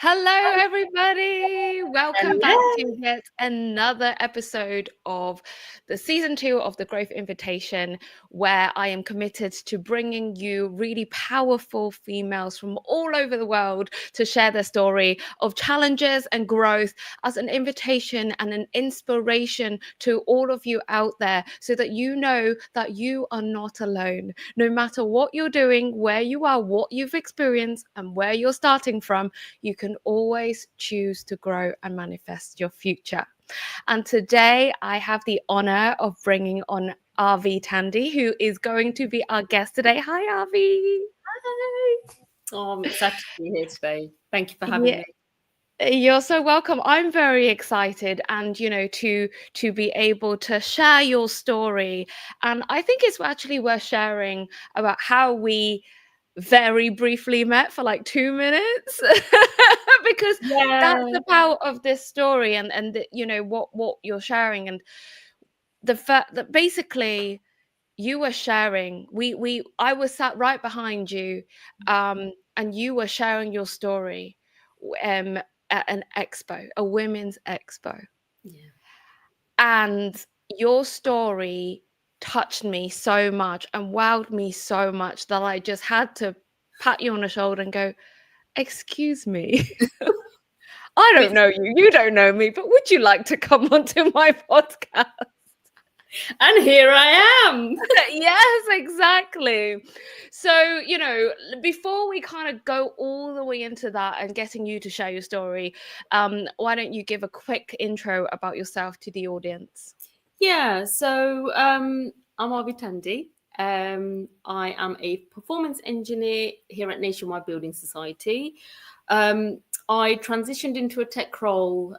Hello, everybody. Welcome back to yet another episode of the season 2 of the Growth Invitation, where I am committed to bringing you really powerful females from all over the world to share their story of challenges and growth as an invitation and an inspiration to all of you out there, so that you know that you are not alone. No matter what you're doing, where you are, what you've experienced, and where you're starting from, you can always choose to grow and manifest your future. And today I have the honor of bringing on Arvy Thandi, who is going to be our guest today. Hi, Arvy. Hi. Oh, I'm excited to be here today. Thank you for having Yeah. me. You're so welcome. I'm very excited, and to be able to share your story. And I think it's actually worth sharing about how we very briefly met for like 2 minutes because that's Yeah. the power of this story, and what you're sharing, and the fact that basically you were sharing, we I was sat right behind you, and you were sharing your story um at an expo, a women's expo, Yeah. and your story touched me so much and wowed me so much that I just had to pat you on the shoulder and go, excuse me. I don't know you, you don't know me, but would you like to come onto my podcast? And here I am. Yes, exactly. So, before we kind of go all the way into that and getting you to share your story, why don't you give a quick intro about yourself to the audience? Yeah. I'm Arvy Thandi. I am a performance engineer here at Nationwide Building Society. I transitioned into a tech role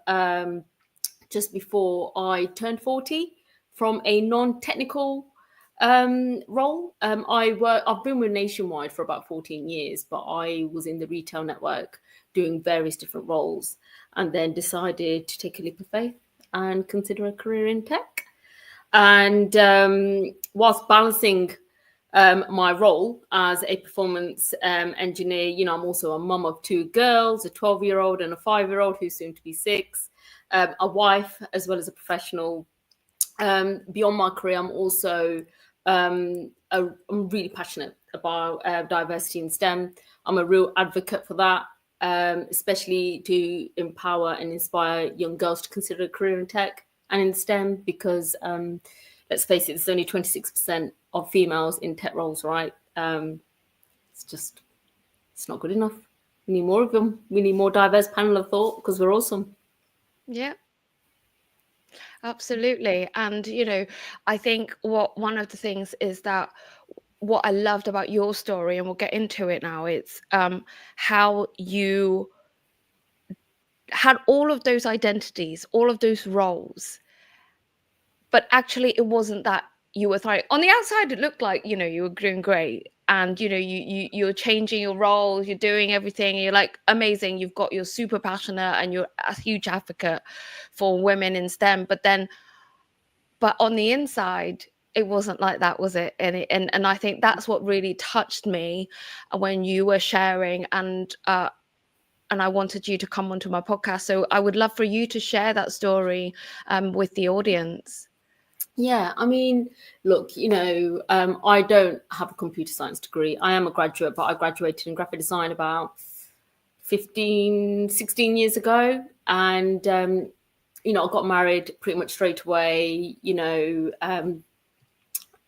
just before I turned 40 from a non-technical role. I've been with Nationwide for about 14 years, but I was in the retail network doing various different roles, and then decided to take a leap of faith and consider a career in tech. And whilst balancing my role as a performance engineer, I'm also a mum of two girls, a 12-year-old and a 5-year-old who's soon to be 6, a wife, as well as a professional. Beyond my career, I'm also I'm really passionate about diversity in STEM. I'm a real advocate for that, especially to empower and inspire young girls to consider a career in tech and in STEM, because let's face it, there's only 26% of females in tech roles, right? It's not good enough. We need more of them. We need more diverse panel of thought, because we're awesome. Yeah, absolutely. And I think one of the things is that what I loved about your story, and we'll get into it now, it's how you had all of those identities, all of those roles, but actually it wasn't that you were thriving. On the outside, it looked like, you were doing great, and you're changing your roles, you're doing everything, and you're like amazing, you're super passionate, and you're a huge advocate for women in STEM. But on the inside, it wasn't like that, was it? And I think that's what really touched me when you were sharing, and I wanted you to come onto my podcast. So I would love for you to share that story with the audience. Yeah, I mean, look, I don't have a computer science degree. I am a graduate, but I graduated in graphic design about 15, 16 years ago. And, I got married pretty much straight away,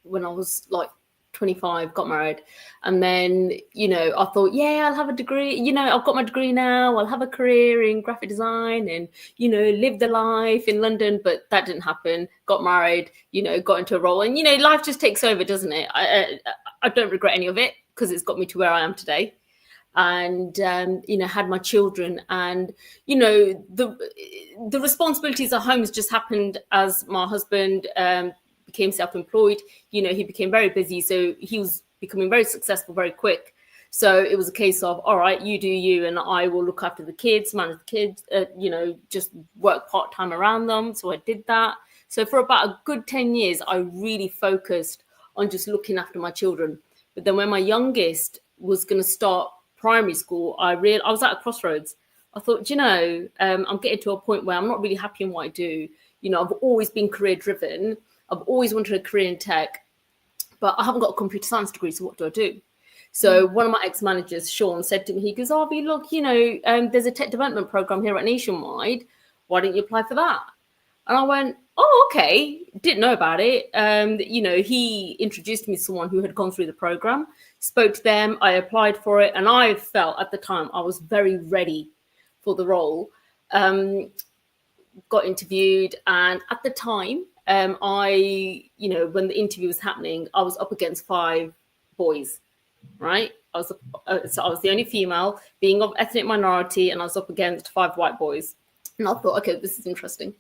when I was like 25, got married. And then, I thought, yeah, I'll have a degree. I've got my degree now. I'll have a career in graphic design and, live the life in London. But that didn't happen. Got married, got into a role. And, life just takes over, doesn't it? I don't regret any of it, because it's got me to where I am today. And had my children, and the responsibilities at home has just happened as my husband became self-employed. He became very busy, so he was becoming very successful very quick. So it was a case of, all right, you do you, and I will look after the kids, manage the kids, just work part-time around them. So I did that. So for about a good 10 years, I really focused on just looking after my children. But then when my youngest was going to start primary school, I was at a crossroads. I thought, I'm getting to a point where I'm not really happy in what I do. I've always been career driven. I've always wanted a career in tech, but I haven't got a computer science degree. So what do I do? So one of my ex-managers, Sean, said to me, he goes, Arvy, look, there's a tech development program here at Nationwide. Why don't you apply for that? And I went, oh, okay. Didn't know about it. He introduced me to someone who had gone through the program, spoke to them. I applied for it. And I felt at the time I was very ready for the role. Got interviewed. And at the time, when the interview was happening, I was up against 5 boys, right? I was the only female, being of ethnic minority, and I was up against 5 white boys. And I thought, okay, this is interesting.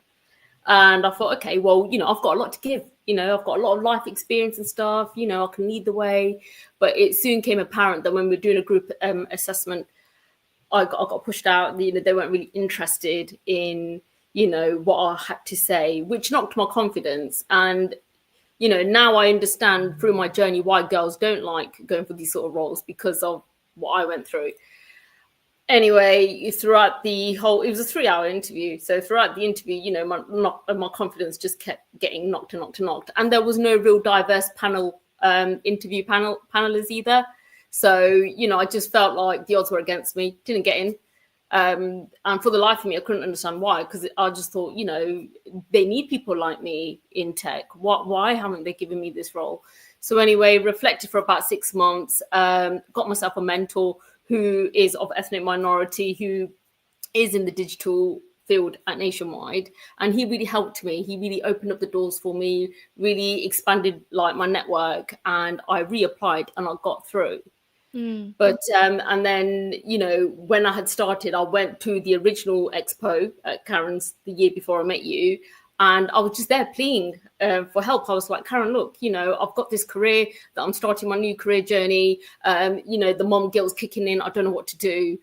And I thought, okay, well, I've got a lot to give. I've got a lot of life experience and stuff. I can lead the way. But it soon came apparent that when we were doing a group assessment, I got pushed out. They weren't really interested in, what I had to say, which knocked my confidence. And, now I understand through my journey why girls don't like going for these sort of roles, because of what I went through. Anyway, throughout the whole, it was a 3-hour interview. So throughout the interview, my confidence just kept getting knocked. And there was no real diverse panelists either. So, I just felt like the odds were against me, didn't get in. And for the life of me, I couldn't understand why, because I just thought, they need people like me in tech. Why haven't they given me this role? So anyway, reflected for about 6 months, got myself a mentor who is of ethnic minority, who is in the digital field at Nationwide. And he really helped me. He really opened up the doors for me, really expanded my network, and I reapplied and I got through. But and then, when I had started, I went to the original expo at Karen's the year before I met you. And I was just there pleading for help. I was like, Karen, look, I've got this career that I'm starting my new career journey. The mom guilt's kicking in. I don't know what to do.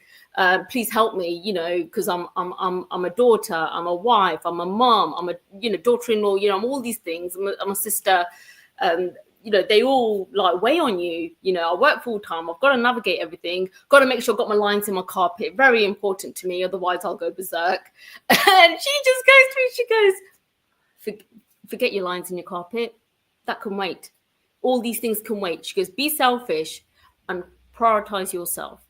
Please help me, because I'm a daughter, I'm a wife, I'm a mom, I'm a daughter-in-law. I'm all these things. I'm a sister. They all weigh on you. I work full time. I've got to navigate everything. Got to make sure I've got my lines in my carpet. Very important to me. Otherwise, I'll go berserk. And she just goes to me. She goes, forget your lines in your carpet. That can wait. All these things can wait. She goes, be selfish and prioritize yourself.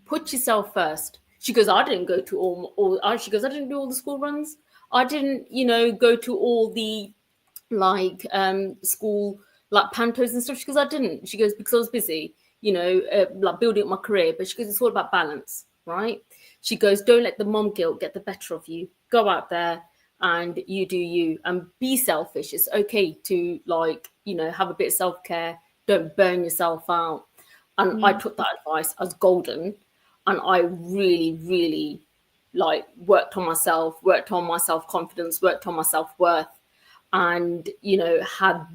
Put yourself first. She goes, I didn't go to all. She goes, I didn't do all the school runs. I didn't, go to all the school pantos and stuff. She goes, I didn't. She goes, because I was busy, building up my career. But she goes, it's all about balance, right? She goes, don't let the mom guilt get the better of you. Go out there and you do you, and be selfish. It's okay to have a bit of self-care. Don't burn yourself out. And I took that advice as golden, and I really, really worked on myself, worked on my self-confidence, worked on my self-worth, and had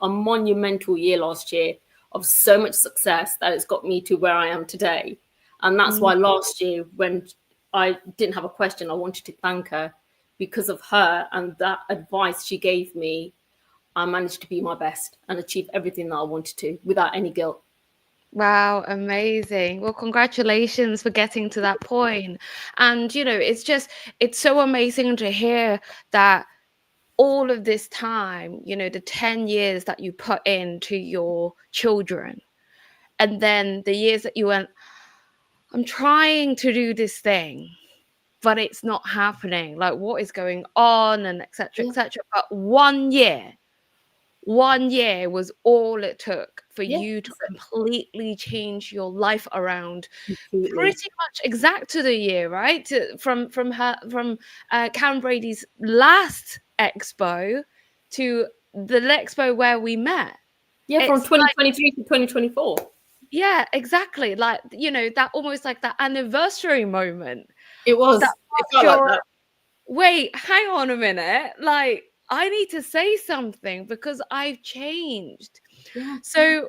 a monumental year last year of so much success that it's got me to where I am today. And that's why last year, when I didn't have a question, I wanted to thank her. Because of her and that advice she gave me, I managed to be my best and achieve everything that I wanted to without any guilt. Wow, amazing. Well, congratulations for getting to that point. And, it's so amazing to hear that all of this time, the 10 years that you put into your children, and then the years that you went, I'm trying to do this thing, but it's not happening. What is going on, and et cetera, et cetera. But 1 year was all it took for you to completely change your life around. Completely. Pretty much exact to the year, right? From Karen Brady's last expo to the expo where we met. Yeah, from 2023 to 2024. Yeah, exactly. That almost that anniversary moment. It was. It felt like that. Wait, hang on a minute. I need to say something because I've changed. Yeah. So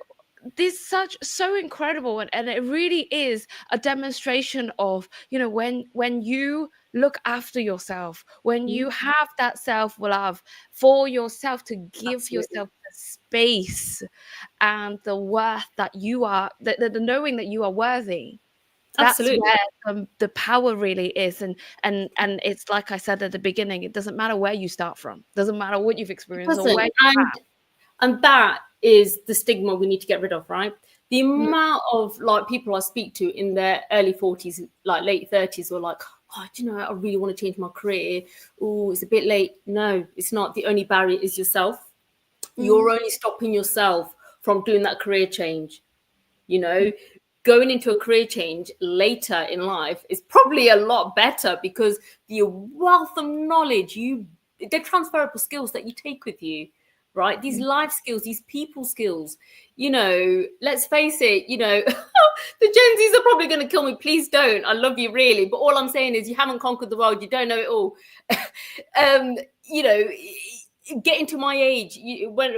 this so incredible, and it really is a demonstration of, when you look after yourself, when you have that self-love for yourself, to give yourself the space and the worth that you are, the knowing that you are worthy. That's Absolutely. where the power really is. And it's like I said at the beginning, it doesn't matter where you start from. Doesn't matter what you've It experienced or where doesn't. you And that is the stigma we need to get rid of, right? The have. amount of like people I speak to in their early 40s, like late 30s, were like, oh, do you know, I really want to change my career. Oh, it's a bit late. No, it's not. The only barrier is yourself. You're Mm, only stopping yourself from doing that career change. You know, going into a career change later in life is probably a lot better because the wealth of knowledge they're transferable skills that you take with you, right? These mm, life skills, these people skills, let's face it, the Gen Zs are probably going to kill me. Please don't. I love you really. But all I'm saying is you haven't conquered the world. You don't know it all. um, you know, getting to my age, when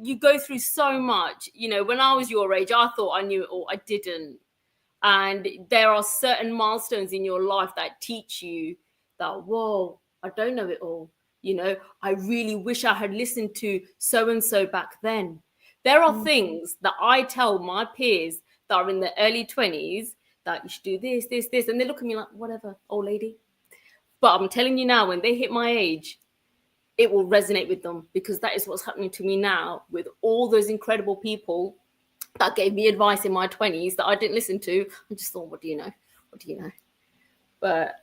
you go through so much. When I was your age, I thought I knew it all. I didn't. And there are certain milestones in your life that teach you that, whoa, I don't know it all. I really wish I had listened to so and so back then. There are mm. things that I tell my peers that are in the early 20s that you should do this, this, this. And they look at me like, whatever, old lady. But I'm telling you now, when they hit my age, it will resonate with them because that is what's happening to me now with all those incredible people that gave me advice in my 20s that I didn't listen to. I just thought, what do you know? What do you know? But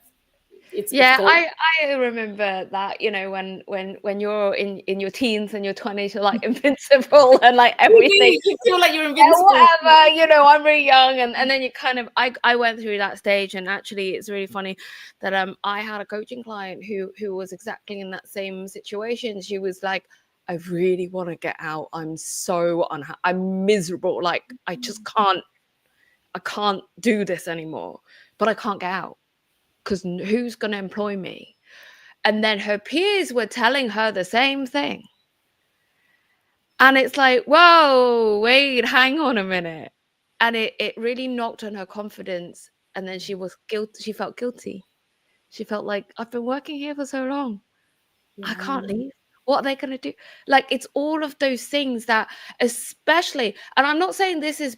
it's Yeah, gold. I remember that, when you're in your teens and your 20s, you're like invincible and like You everything. do. You feel like you're And invincible. whatever, I'm really young, and then you kind of I went through that stage, and actually it's really funny that I had a coaching client who was exactly in that same situation. She was like, I really want to get out. I'm so unhappy. I'm miserable. Like I just can't do this anymore, but I can't get out because who's going to employ me? And then her peers were telling her the same thing. And it's like, whoa, wait, hang on a minute. And it really knocked on her confidence. And then she was guilty. She felt guilty. She felt like, I've been working here for so long. I can't Yeah. leave. What are they going to do? Like, it's all of those things that, especially, and I'm not saying this is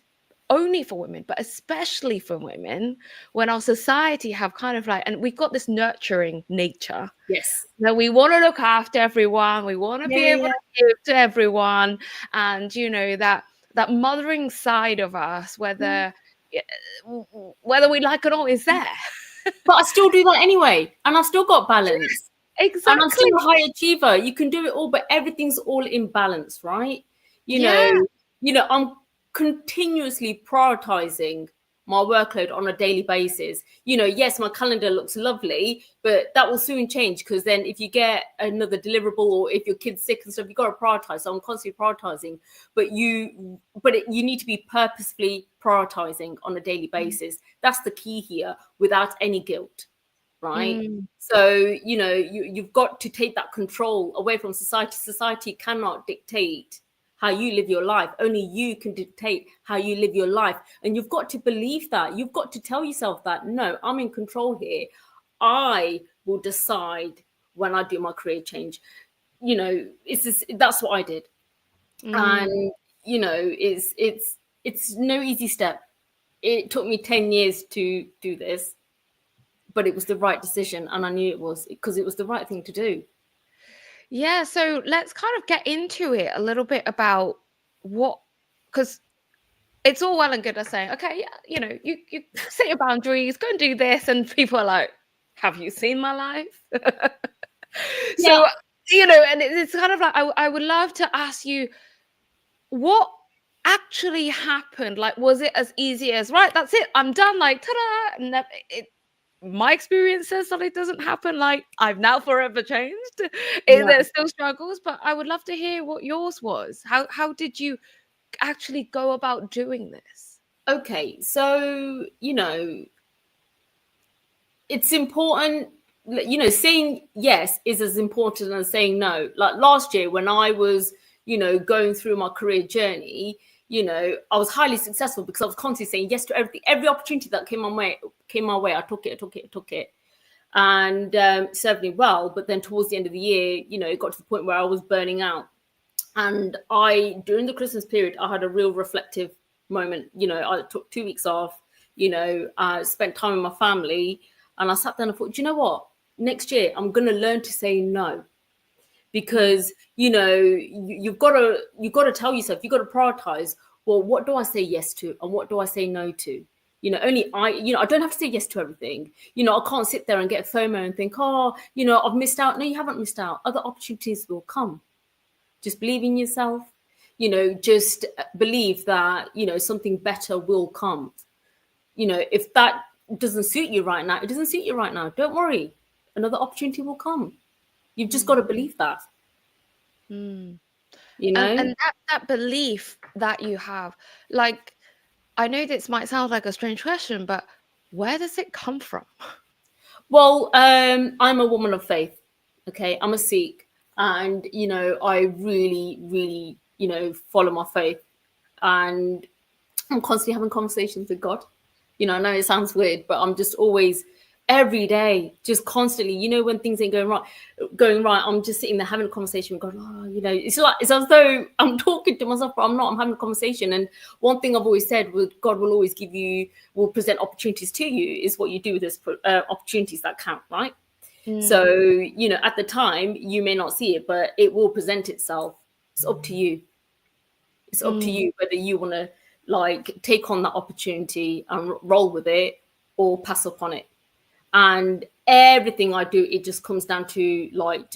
only for women, but especially for women, when our society have kind of like, and we've got this nurturing nature. Yes. Now we want to look after everyone. We want to Yeah, be yeah, able yeah. to give to everyone, and that mothering side of us, Yeah. whether we like it or not, is there. But I still do that anyway. And I've still got balance. And I'm Exactly. still a high achiever. You can do it all, but everything's all in balance, right? You know, Yeah. I'm continuously prioritizing my workload on a daily basis. Yes, my calendar looks lovely, but that will soon change because then if you get another deliverable or if your kid's sick and stuff, you got to prioritize. So I'm constantly prioritizing, but you need to be purposefully prioritizing on a daily basis. That's the key here, without any guilt, right? Mm. So, you've got to take that control away from society. Society cannot dictate how you live your life. Only you can dictate how you live your life. And you've got to believe that. You've got to tell yourself that, no, I'm in control here. I will decide when I do my career change. That's what I did. Mm. And, it's no easy step. It took me 10 years to do this, but it was the right decision, and I knew it was because it was the right thing to do. Yeah, so let's kind of get into it a little bit about because it's all well and good us saying, okay, yeah, you set your boundaries, go and do this, and people are like, have you seen my life? Yeah. So, and it's kind of like I would love to ask you what actually happened. Like, was it as easy as, right, that's it, I'm done, like, ta-da, and my experience says that it doesn't happen like I've now forever changed. Yeah. There's still struggles, but I would love to hear what yours was. How did you actually go about doing this? Okay, so it's important. Saying yes is as important as saying no. Like last year, when I was going through my career journey, I was highly successful because I was constantly saying yes to everything. Every opportunity that came my way, I took it. And served me well. But then towards the end of the year, it got to the point where I was burning out. And during the Christmas period, I had a real reflective moment. I took 2 weeks off, Spent time with my family, and I sat down and thought, do you know what? Next year, I'm going to learn to say no, because you've got to tell yourself, you've got to prioritize. Well, what do I say yes to, and what do I say no to? Only I don't have to say yes to everything. I can't sit there and get FOMO and think, oh, I've missed out. No, you haven't missed out. Other opportunities will come. Just believe in yourself. Just believe that something better will come. If that doesn't suit you right now, it doesn't suit you right now. Don't worry, another opportunity will come. You've just got to believe that. And that belief that you have, like, I know this might sound like a strange question, but where does it come from? Well, I'm a woman of faith. Okay, I'm a Sikh, and I really, really, follow my faith, and I'm constantly having conversations with God. I know it sounds weird, but I'm just always, every day, just constantly, when things ain't going right, I'm just sitting there having a conversation with God. It's as though I'm talking to myself, but I'm not. I'm having a conversation. And one thing I've always said, God will always will present opportunities to you, is what you do with those opportunities that count, right? So, at the time, you may not see it, but it will present itself. It's up to you. It's up to you whether you want to take on that opportunity and roll with it, or pass up on it. And everything I do, it just comes down to I've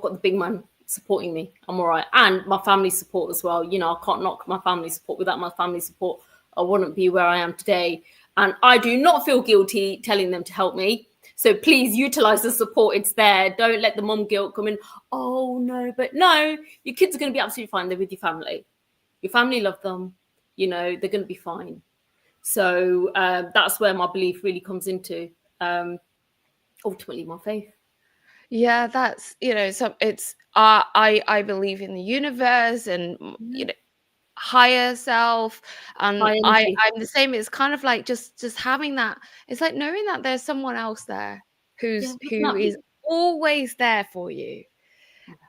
got the big man supporting me. I'm all right. And my family support as well. I can't knock my family support. Without my family support, I wouldn't be where I am today. And I do not feel guilty telling them to help me. So please utilize the support. It's there. Don't let the mom guilt come in. Oh, no, but no, your kids are going to be absolutely fine. They're with your family. Your family love them. They're going to be fine. So that's where my belief really comes into, ultimately, my faith. Yeah, that's, so it's, I believe in the universe and, higher self. And I'm the same. It's kind of like just having that. It's like knowing that there's someone else there who is always there for you.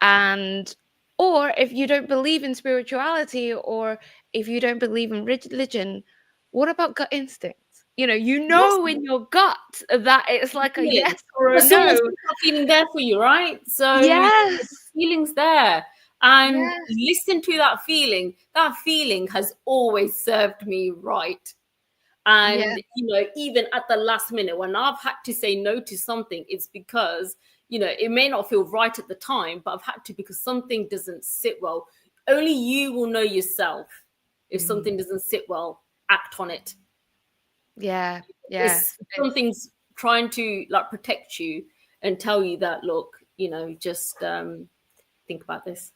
And, or if you don't believe in spirituality, or if you don't believe in religion, what about gut instinct? In your gut that it's like a yes or a no. Feeling there for you, right? So yes, the feeling's there, and listen to that feeling. That feeling has always served me right. And even at the last minute when I've had to say no to something, it's because it may not feel right at the time, but I've had to, because something doesn't sit well. Only you will know yourself. If something doesn't sit well, act on it. If something's trying to protect you and tell you that, look, just think about this.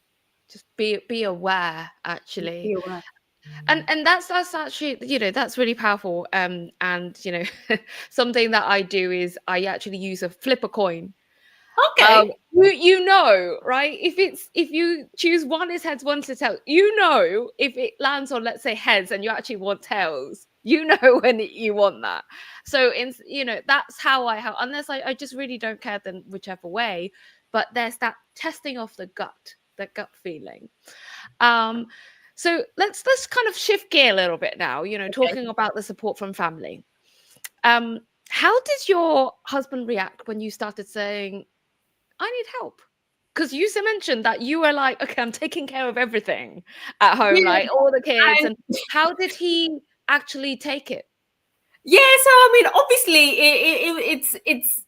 Just be aware, actually. Be aware. And that's actually, that's really powerful. And something that I do is I actually use a flip a coin. Okay. Right? If you choose one is heads, one's tails, if it lands on, let's say, heads and you actually want tails, when you want that. So that's how I help. Unless I just really don't care, then whichever way. But there's that testing of the gut feeling. So let's kind of shift gear a little bit now, talking about the support from family. How did your husband react when you started saying, I need help? Because you mentioned that you were like, okay, I'm taking care of everything at home, like all the kids. And how did he actually take it? Yeah, so I mean, obviously it's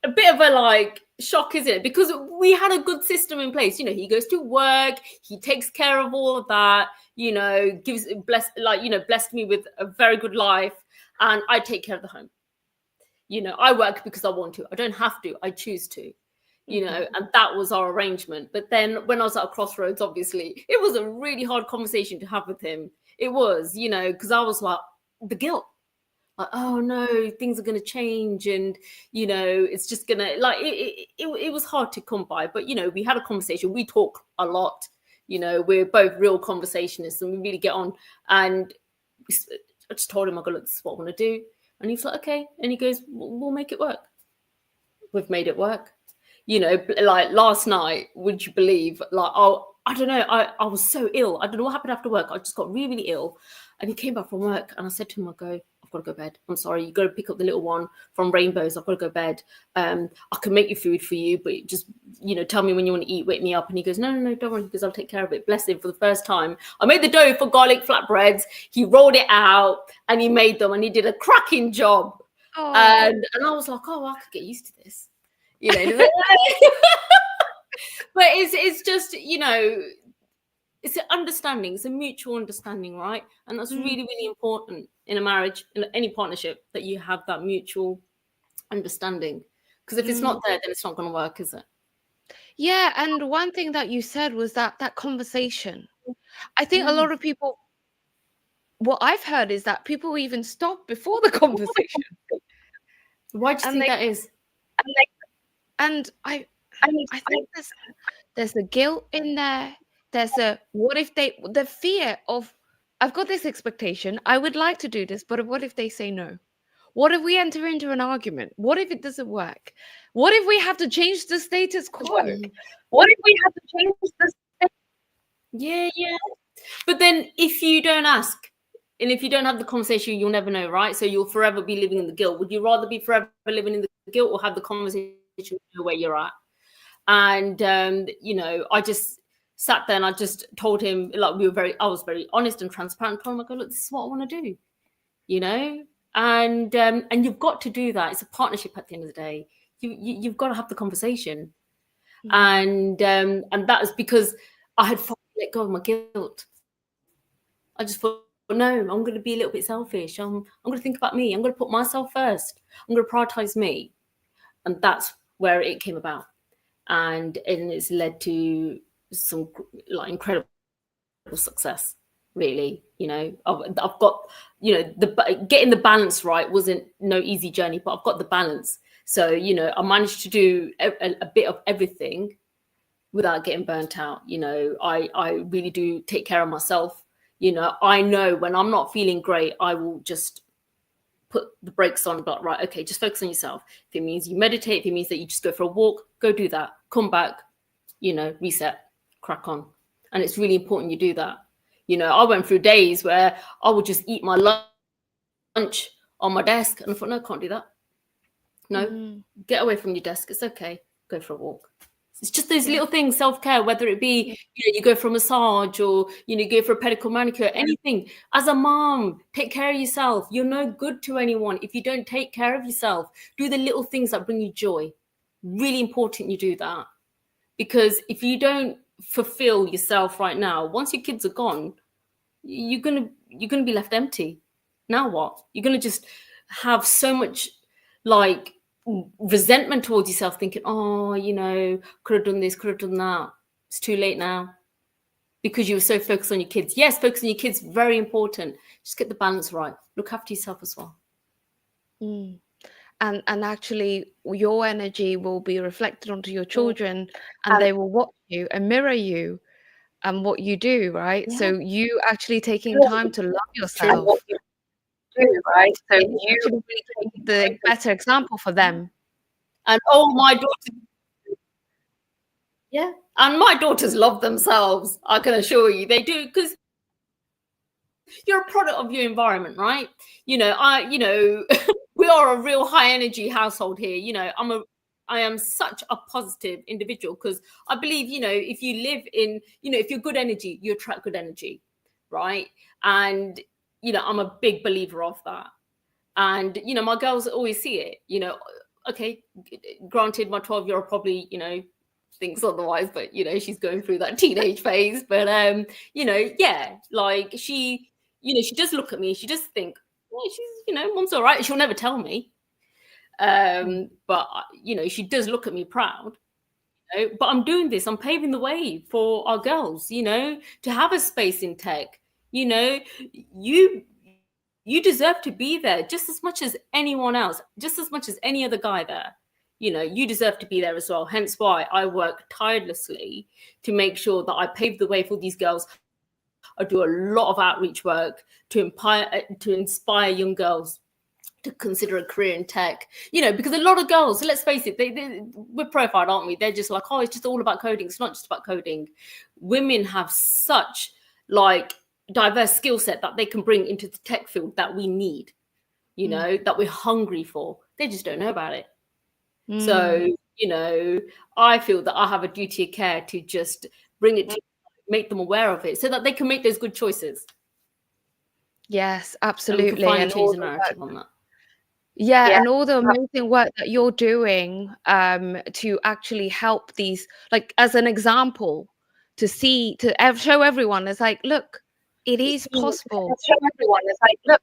a bit of a shock, isn't it? Because we had a good system in place. He goes to work, he takes care of all of that, blessed me with a very good life, and I take care of the home. I work because I want to. I don't have to. I choose to. And that was our arrangement. But then when I was at a crossroads, obviously, it was a really hard conversation to have with him. It was, because I was like, the guilt. Like, oh no, things are going to change, and it's just gonna it was hard to come by. But we had a conversation. We talk a lot. We're both real conversationists, and we really get on. And I just told him, I go, look, this is what I want to do. And he's like, okay. And he goes, we'll make it work. We've made it work. Last night, would you believe? I don't know, I was so ill. I don't know what happened after work. I just got really, really ill. And he came back from work and I said to him, I've got to go to bed. I'm sorry, you got to pick up the little one from Rainbows. I've got to go to bed. I can make your food for you, but just, tell me when you want to eat, wake me up. And he goes, no, don't worry, because I'll take care of it. Bless him. For the first time, I made the dough for garlic flatbreads. He rolled it out and he made them and he did a cracking job. Oh. And I was like, I could get used to this. But it's just, it's an understanding. It's a mutual understanding, right? And that's really, really important in a marriage, in any partnership, that you have that mutual understanding. Because if it's not there, then it's not going to work, is it? Yeah, and one thing that you said was that conversation. I think a lot of people, what I've heard is that people even stop before the conversation. Why do you think that is? And I think there's the guilt in there. There's the fear of, I've got this expectation, I would like to do this, but what if they say no? What if we enter into an argument? What if it doesn't work? What if we have to change the status quo? What if we have to change the Yeah. But then if you don't ask, and if you don't have the conversation, you'll never know, right? So you'll forever be living in the guilt. Would you rather be forever living in the guilt or have the conversation where you're at? And, I just sat there and I just told him, like, I was very honest and transparent. I told him, I go, look, this is what I want to do, and you've got to do that. It's a partnership at the end of the day. You've got to have the conversation. And that was because I had let go of my guilt. I just thought, no, I'm going to be a little bit selfish. I'm going to think about me. I'm going to put myself first. I'm going to prioritize me. And that's where it came about. And it's led to some incredible success, really. I've got, getting the balance right wasn't no easy journey, but I've got the balance. So, I managed to do a bit of everything without getting burnt out. I really do take care of myself. I know when I'm not feeling great, I will just put the brakes on, but right, okay, just focus on yourself. If it means you meditate, if it means that you just go for a walk, go do that. Come back, reset, crack on. And it's really important you do that. I went through days where I would just eat my lunch on my desk, and I thought, no, I can't do that. No, get away from your desk. It's okay. Go for a walk. It's just those little things, self-care, whether it be, you go for a massage or, go for a pedicure, manicure, anything. As a mom, take care of yourself. You're no good to anyone if you don't take care of yourself. Do the little things that bring you joy. Really important you do that. Because if you don't fulfill yourself right now, once your kids are gone, you're gonna be left empty. Now what? You're gonna just have so much resentment towards yourself, thinking, could have done this, could have done that. It's too late now because you were so focused on your kids. Yes, focus on your kids, very important. Just get the balance right. Look after yourself as well. And actually, your energy will be reflected onto your children, and they will watch you and mirror you and what you do, right? Yeah. So you actually taking time to love yourself. Do, right? So you actually be the better example for them. And my daughters, and my daughters love themselves. I can assure you, they do, because you're a product of your environment, right? We are a real high energy household here. I am such a positive individual because I believe, if you live in, if you're good energy, you attract good energy, right? And I'm a big believer of that. And, my girls always see it, okay, granted, my 12-year-old probably, thinks otherwise, but, she's going through that teenage phase. But, she, she does look at me. She does think, well, she's, mom's all right. She'll never tell me. But, she does look at me proud. But I'm doing this. I'm paving the way for our girls, to have a space in tech. You deserve to be there just as much as anyone else, just as much as any other guy there. You deserve to be there as well. Hence why I work tirelessly to make sure that I pave the way for these girls. I do a lot of outreach work to inspire young girls to consider a career in tech, because a lot of girls, so let's face it, we're profiled, aren't we? They're just like, oh, it's just all about coding. It's not just about coding. Women have such like diverse skill set that they can bring into the tech field that we need, that we're hungry for. They just don't know about it. So, I feel that I have a duty of care to just bring it to make them aware of it so that they can make those good choices. Yes, absolutely. And we can finally change the narrative on that. Yeah, and all the amazing work that you're doing to actually help these, like as an example, to show everyone, it's like, look, it is possible. Show everyone, it's like, look.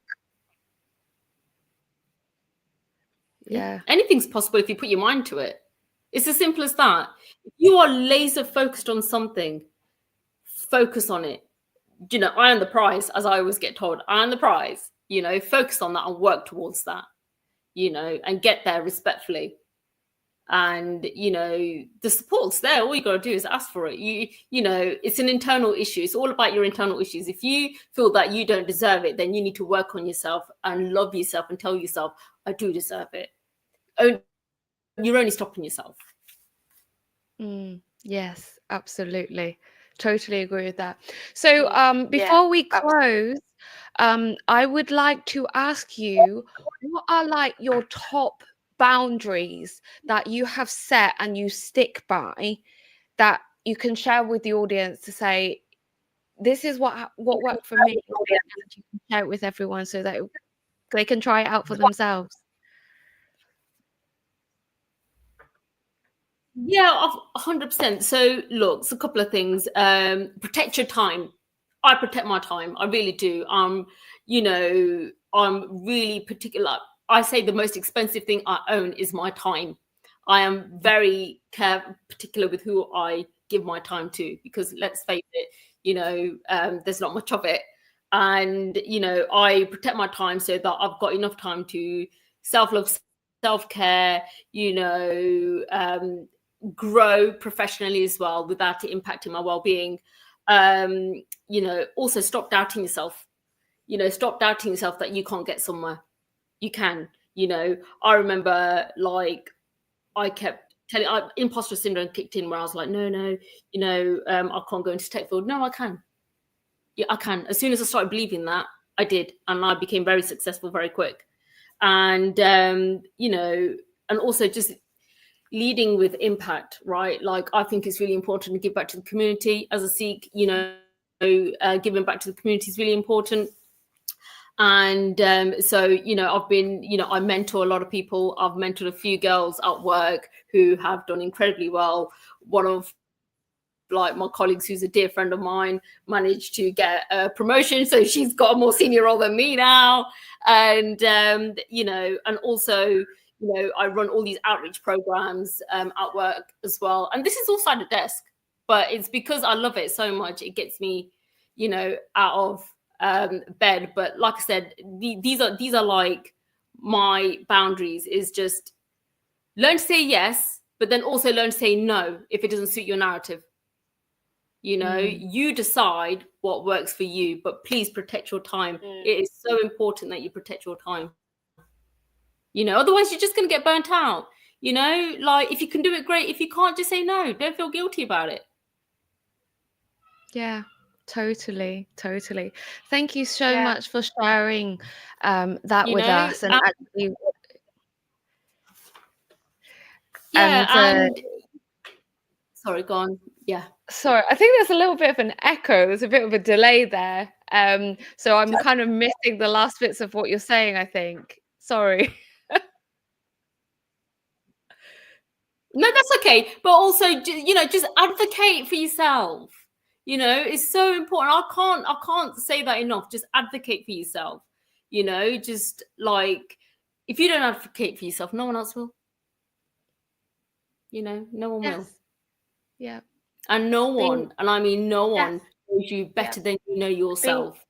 Yeah. Anything's possible if you put your mind to it. It's as simple as that. If you are laser focused on something, focus on it. I earn the prize, as I always get told. I earn the prize. Focus on that and work towards that. And get there respectfully. And the support's there. All you got to do is ask for it. It's an internal issue. It's all about your internal issues. If you feel that you don't deserve it, then you need to work on yourself and love yourself and tell yourself, I do deserve it. You're only stopping yourself. Yes, absolutely. Totally agree with that. So before we close, I would like to ask you, what are like your top boundaries that you have set and you stick by that you can share with the audience to say, this is what worked for me, and you can share it with everyone so that they can try it out for themselves? Yeah, 100%. So look, it's a couple of things. Protect your time. I protect my time. I really do. I'm really particular. I say the most expensive thing I own is my time. I am very particular with who I give my time to, because let's face it, there's not much of it. And, I protect my time so that I've got enough time to self-love, self-care, grow professionally as well without it impacting my well-being. Also stop doubting yourself. Stop doubting yourself that you can't get somewhere. You can. I remember I kept telling, imposter syndrome kicked in, where I was like, no, I can't go into tech field. No, I can. Yeah, I can. As soon as I started believing that, I did, and I became very successful very quick. And and also just leading with impact, right? Like, I think it's really important to give back to the community. As a Sikh, giving back to the community is really important. And so, I've been, I mentor a lot of people. I've mentored a few girls at work who have done incredibly well. One of my colleagues, who's a dear friend of mine, managed to get a promotion, so she's got a more senior role than me now. And and also, I run all these outreach programs at work as well. And this is all side of desk, but it's because I love it so much. It gets me, out of bed. But like I said, these are like my boundaries, is just learn to say yes, but then also learn to say no if it doesn't suit your narrative. You decide what works for you, but please protect your time. It is so important that you protect your time. Otherwise you're just going to get burnt out. Like, if you can do it, great. If you can't, just say no. Don't feel guilty about it. Yeah, totally. Thank you so much for sharing that with us. And actually, sorry, go on. Yeah. Sorry, I think there's a little bit of an echo. There's a bit of a delay there. So I'm kind of missing the last bits of what you're saying, I think. Sorry. No, that's okay. But also, just advocate for yourself. It's so important. I can't say that enough. Just advocate for yourself. Just like, if you don't advocate for yourself, no one else will. No one will. Yeah. And no one, and I mean no one, knows you better than you know yourself.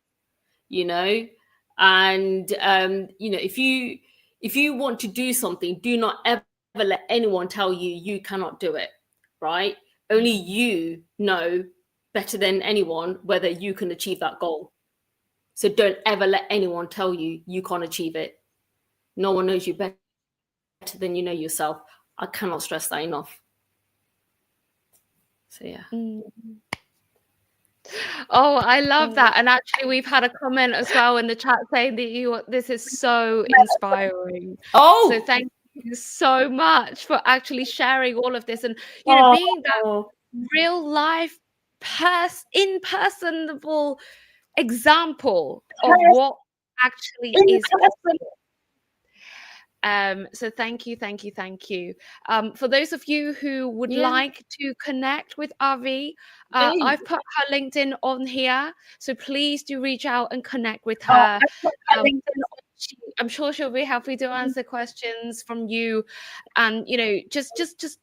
And if you want to do something, do not ever let anyone tell you you cannot do it, right? Only you know better than anyone whether you can achieve that goal. So don't ever let anyone tell you you can't achieve it. No one knows you better than you know yourself. I cannot stress that enough. So yeah. Oh, I love that. And actually, we've had a comment as well in the chat saying that this is so inspiring. So thank you so much for actually sharing all of this and, being that real life in-personable example of what actually is possible. So thank you. For those of you who would like to connect with Arvy, I've put her LinkedIn on here, so please do reach out and connect with her. I'm sure she'll be happy to answer questions from you, and just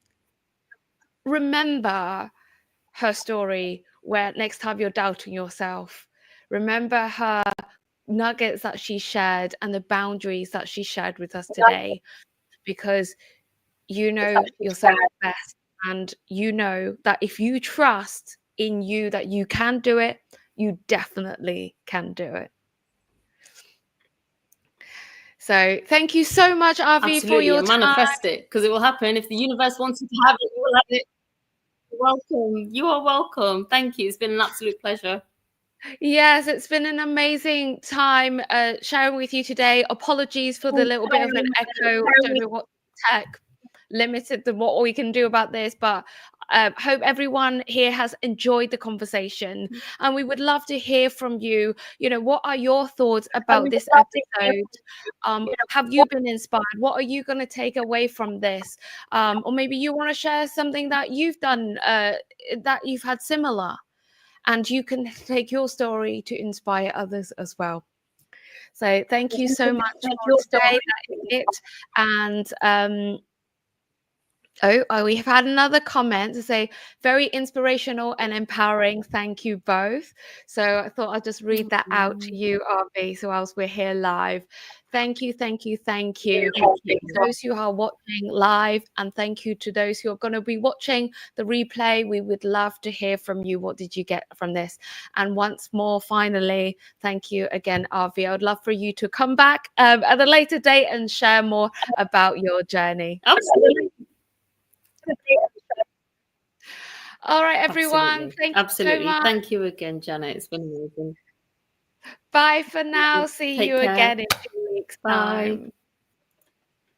remember her story. Where next time you're doubting yourself, remember her nuggets that she shared and the boundaries that she shared with us today, because you know yourself best, and you know that if you trust in you that you can do it, you definitely can do it. So thank you so much, Arvy, for your time. Manifest it, because it will happen. If the universe wants you to have it, you will have it. You're welcome. You are welcome. Thank you. It's been an absolute pleasure. Yes, it's been an amazing time sharing with you today. Apologies for the little bit of an echo. I don't know what tech limited than what we can do about this, but hope everyone here has enjoyed the conversation, and we would love to hear from you. What are your thoughts about this episode? Have you been inspired? What are you going to take away from this? Or maybe you want to share something that you've done that you've had similar, and you can take your story to inspire others as well. So thank you so much for today. That is it. And we've had another comment to say, very inspirational and empowering. Thank you both. So I thought I'd just read that out to you, Arvy, so else we're here live. Thank you. To those who are watching live, and thank you to those who are going to be watching the replay. We would love to hear from you. What did you get from this? And once more, finally, thank you again, Arvy. I would love for you to come back at a later date and share more about your journey. Absolutely. All right, everyone. Thank you so much. Thank you again, Janette. It's been amazing. Bye for now. See you again in 2 weeks' time.